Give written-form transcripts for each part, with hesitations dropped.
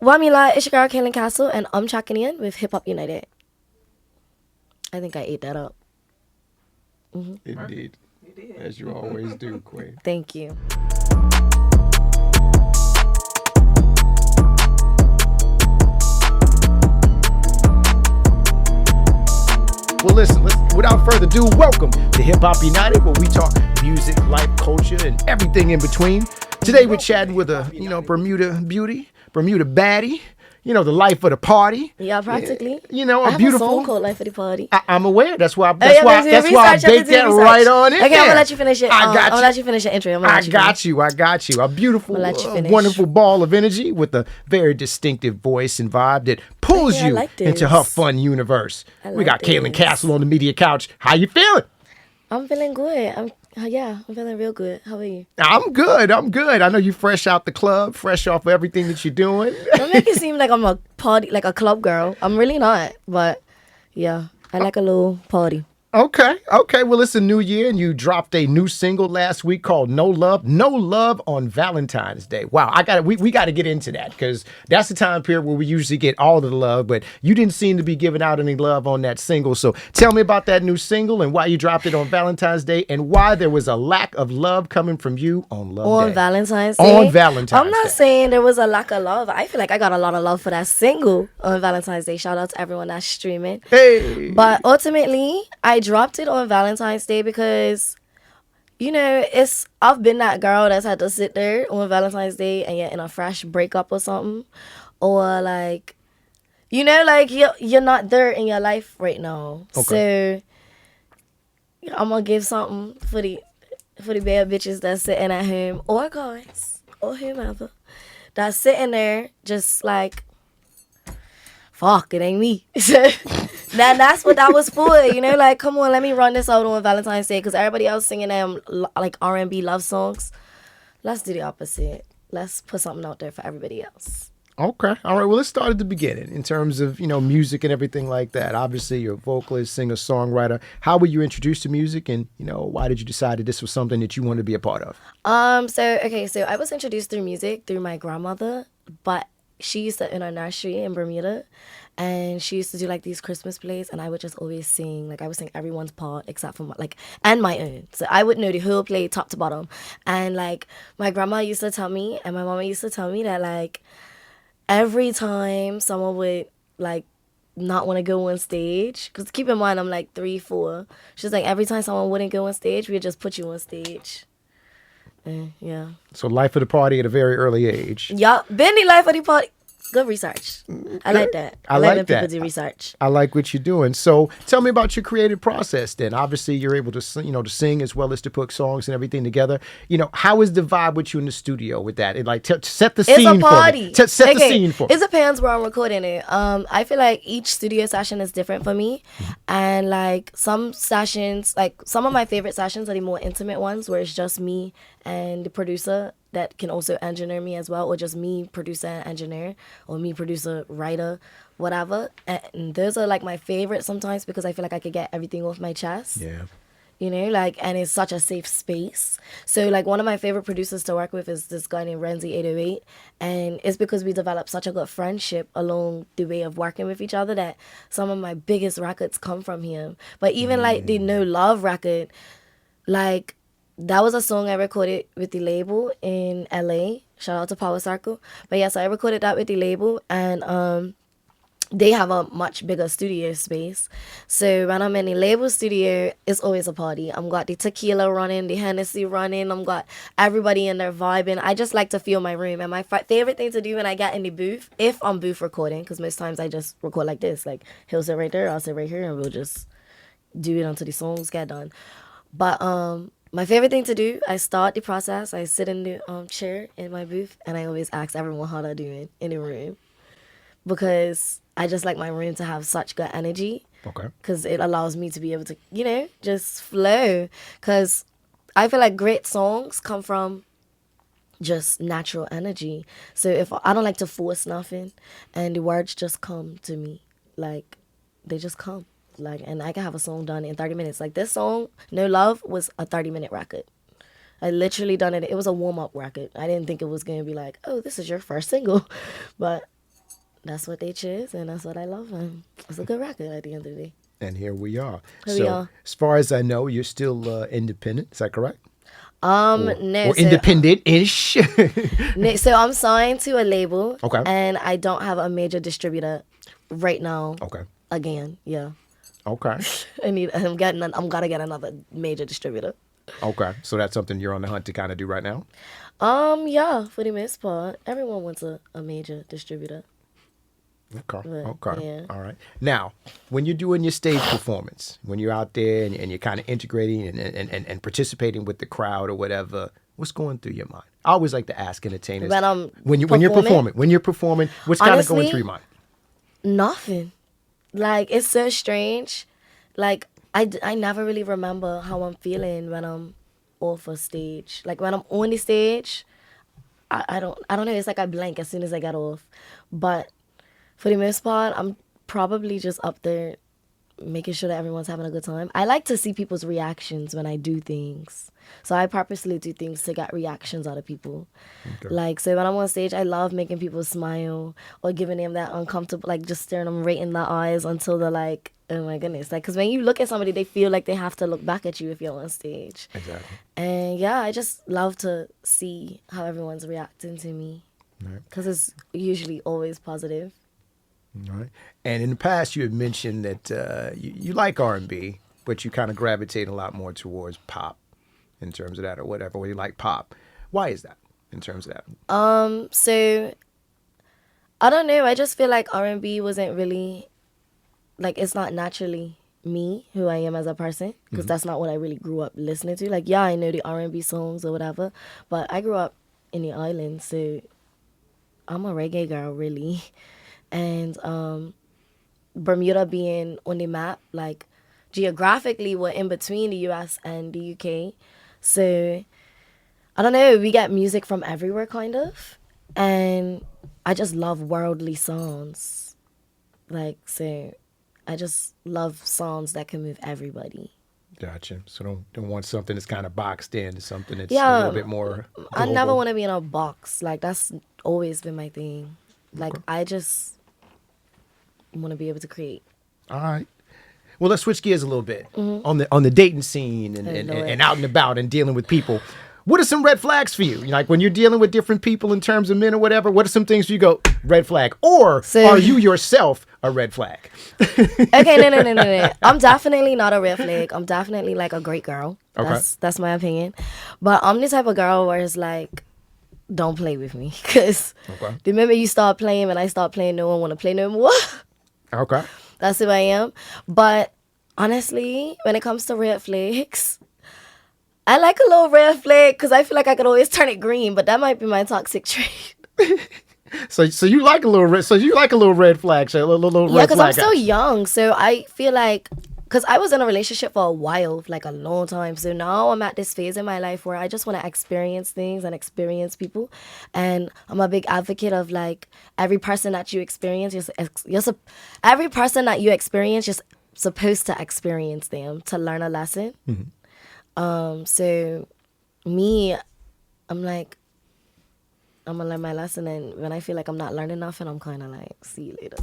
Wamila, it's your girl Kaelyn Kastle, and I'm checking in with Hip Hop United. I think I ate that up. Indeed. As you always do, Queen. Thank you. Well, listen, without further ado, welcome to Hip Hop United, where we talk music, life, culture, and everything in between. Today we're chatting with a, Bermuda beauty, Bermuda baddie, the life of the party. Yeah, practically. A I have beautiful. a song called Life of the Party. I'm aware. That's why. Oh, That's yeah, why. do That's why I research, baked that research. right on in Okay, there. I'm gonna let you finish it. I got I'm you. gonna let you finish the intro. I got you. A beautiful, I'll let you finish. wonderful ball of energy with a very distinctive voice and vibe that pulls Yeah, I you like into this. her fun universe. I We like got Kaelyn this. Kastle on the media couch. How you feeling? I'm feeling good. I'm feeling real good. How are you? I'm good. I know you fresh out the club, fresh off of everything that you're doing. Don't make it seem like I'm a party, like a club girl. I'm really not. But yeah, I like a little party. Okay. Well, it's a new year, and you dropped a new single last week called "No Love" on Valentine's Day. Wow, we got to get into that because that's the time period where we usually get all of the love, but you didn't seem to be giving out any love on that single. So tell me about that new single and why you dropped it on Valentine's Day, and why there was a lack of love coming from you on Love Day. Valentine's Day. On Valentine's I'm not Day. saying there was a lack of love. I feel like I got a lot of love for that single on Valentine's Day. Shout out to everyone that's streaming. Hey. But ultimately, I dropped it on Valentine's Day because, I've been that girl that's had to sit there on Valentine's Day and yet in a fresh breakup or something. Or like, you're not there in your life right now. Okay. So I'm gonna give something for the bad bitches that's sitting at home, or guys, or whomever, that's sitting there just like, fuck, it ain't me. That's what that was for, like, come on, let me run this out on Valentine's Day, because everybody else singing them like R&B love songs. Let's do the opposite. Let's put something out there for everybody else. Okay. All right. Well, let's start at the beginning in terms of, music and everything like that. Obviously, you're a vocalist, singer, songwriter. How were you introduced to music, and, why did you decide that this was something that you wanted to be a part of? So I was introduced through music through my grandmother, but she used to in a nursery in Bermuda, and she used to do like these Christmas plays, and I would just always sing. Like I would sing everyone's part except for and my own. So I would know the whole play top to bottom. And like my grandma used to tell me, and my mama used to tell me that like every time someone would like not want to go on stage, because keep in mind I'm like 3, 4. She's like, every time someone wouldn't go on stage, we'd just put you on stage. Yeah. So life of the party at a very early age. Yup. Been the life of the party. Good research. I like that. I like when that. people do research. I like what you're doing. So tell me about your creative process then. Obviously, you're able to, to sing as well as to put songs and everything together. How is the vibe with you in the studio with that? It like set the scene It's a party. for me. Set the scene for me. It depends where I'm recording it. I feel like each studio session is different for me. And like some sessions, like some of my favorite sessions are the more intimate ones where it's just me and the producer that can also engineer me as well, or just me producer and engineer, or me producer writer, whatever. And those are like my favorite sometimes because I feel like I could get everything off my chest. Yeah. And it's such a safe space. So like one of my favorite producers to work with is this guy named Renzi808, and it's because we developed such a good friendship along the way of working with each other that some of my biggest records come from him. But even like the No Love record, like that was a song I recorded with the label in LA. Shout out to Power Circle. But yeah, so I recorded that with the label, and they have a much bigger studio space. So when I'm in the label studio, it's always a party. I'm got the tequila running, the Hennessy running. I'm got everybody in there vibing. I just like to feel my room. And my favorite thing to do when I get in the booth, if I'm booth recording, because most times I just record like this. Like he'll sit right there, I'll sit right here, and we'll just do it until the songs get done. But my favorite thing to do, I start the process. I sit in the chair in my booth, and I always ask everyone how they're doing in the room, because I just like my room to have such good energy. Okay. Because it allows me to be able to, just flow. Because I feel like great songs come from just natural energy. So if I don't like to force nothing, and the words just come to me, like they just come. Like, and I can have a song done in 30 minutes. Like this song, No Love, was a 30-minute record. I literally done it. It was a warm-up record. I didn't think it was going to be like, oh, this is your first single. But that's what they choose, and that's what I love. And it's a good record at the end of the day. And here we are. Here So, we are. as far as I know, you're still independent. Is that correct? No, Or independent-ish? so I'm signed to a label, Okay. and I don't have a major distributor right now. Okay. Again, yeah. Okay. I'm gotta get another major distributor. Okay. So that's something you're on the hunt to kind of do right now? Yeah, for the most part, everyone wants a major distributor. Okay. But, Okay. yeah. All right. Now, when you're doing your stage performance, when you're out there and you're kind of integrating and participating with the crowd or whatever, what's going through your mind? I always like to ask entertainers When I'm when you're performing? performing, what's kind of going Honestly, through your mind? Nothing. Like, it's so strange. Like, I never really remember how I'm feeling when I'm off a stage. Like, when I'm on the stage, I don't know. It's like I blank as soon as I get off. But for the most part, I'm probably just up there making sure that everyone's having a good time. I like to see people's reactions when I do things. So I purposely do things to get reactions out of people. Okay. Like, so when I'm on stage, I love making people smile or giving them that uncomfortable, like just staring them right in the eyes until they're like, oh my goodness. Like, because when you look at somebody, they feel like they have to look back at you if you're on stage. Exactly. And yeah, I just love to see how everyone's reacting to me All right. because it's usually always positive. All right. And in the past, you had mentioned that you like R&B, but you kind of gravitate a lot more towards pop in terms of that or whatever, or you like pop. Why is that in terms of that? So I don't know. I just feel like R&B wasn't really, like, it's not naturally me, who I am as a person, because that's not what I really grew up listening to. Like, yeah, I know the R&B songs or whatever, but I grew up in the islands, so I'm a reggae girl, really. And Bermuda being on the map, like, geographically, we're in between the US and the UK. So, I don't know, we get music from everywhere, kind of. And I just love worldly songs. Like, so I just love songs that can move everybody. Gotcha. So don't want something that's kind of boxed in to something that's a Yeah, little bit more I global. never want to be in a box. Like, that's always been my thing. Like, I just want to be able to create. All right. Well, let's switch gears a little bit on the dating scene I know it. and out and about and dealing with people. What are some red flags for you? Like when you're dealing with different people in terms of men or whatever, what are some things you go, red flag? Or So- are you yourself a red flag? Okay, no. I'm definitely not a red flag. I'm definitely like a great girl. Okay. That's my opinion. But I'm the type of girl where it's like, don't play with me. Because Okay. the minute you start playing and I start playing, no one want to play no more. Okay. That's who I am. But honestly, when it comes to red flags, I like a little red flag because I feel like I could always turn it green, but that might be my toxic trait. So you like a little red. So you like a little red flag. So a little Yeah, red because flag. I'm still young. So I feel like, because I was in a relationship for a while, like a long time. So now I'm at this phase in my life where I just want to experience things and experience people. And I'm a big advocate of like every person that you experience, every person that you experience, you're supposed to experience them to learn a lesson. So me, I'm like, I'm gonna learn my lesson, and when I feel like I'm not learning nothing, I'm kind of like, see you later.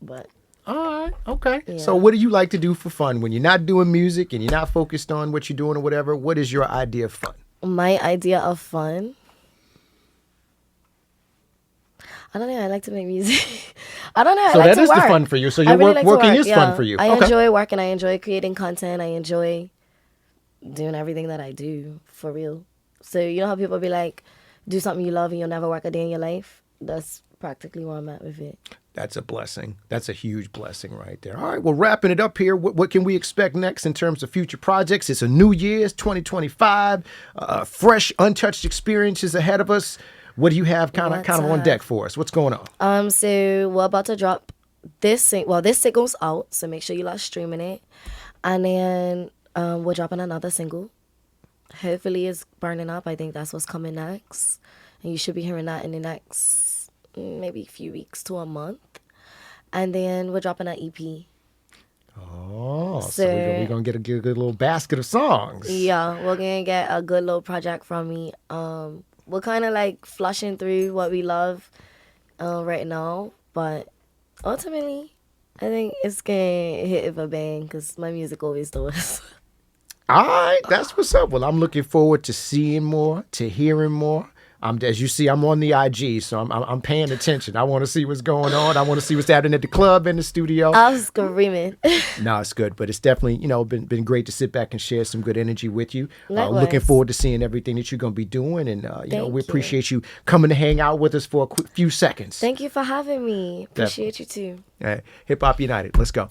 But All right. Okay. Yeah. So what do you like to do for fun when you're not doing music and you're not focused on what you're doing or whatever? What is your idea of fun? my idea of fun, I don't know. I like to make music. I don't know. So I like that to is the work. fun for you. So I your really like to working work, is fun for you. I Okay. enjoy working. I enjoy creating content. I enjoy doing everything that I do for real. So you know how people be like, do something you love and you'll never work a day in your life? That's practically where I'm at with it. That's a blessing. That's a huge blessing right there. All right, well, wrapping it up here, what can we expect next in terms of future projects? It's a new year, it's 2025, fresh, untouched experiences ahead of us. What do you have kind of on deck for us? What's going on? So we're about to drop this single's out, so make sure you like streaming it. And then we're dropping another single. Hopefully it's burning up. I think that's what's coming next. And you should be hearing that in the next maybe a few weeks to a month. And then we're dropping an EP. Oh, so So- we're going to get a good little basket of songs. Yeah, we're gonna get a good little project from me. We're kind of like flushing through what we love right now, but Ultimately, I think it's gonna hit with a bang because my music always does. All right, that's what's up. Well, I'm looking forward to seeing more, to hearing more. As you see, I'm on the IG, so I'm paying attention. I want to see what's going on. I want to see what's happening at the club, in the studio. I was screaming. No, it's good, but it's definitely, been great to sit back and share some good energy with you. Likewise. Looking forward to seeing everything that you're going to be doing, and we Thank you. appreciate you coming to hang out with us for a few seconds. Thank you for having me. Appreciate you too. Hip Hop United. Let's go.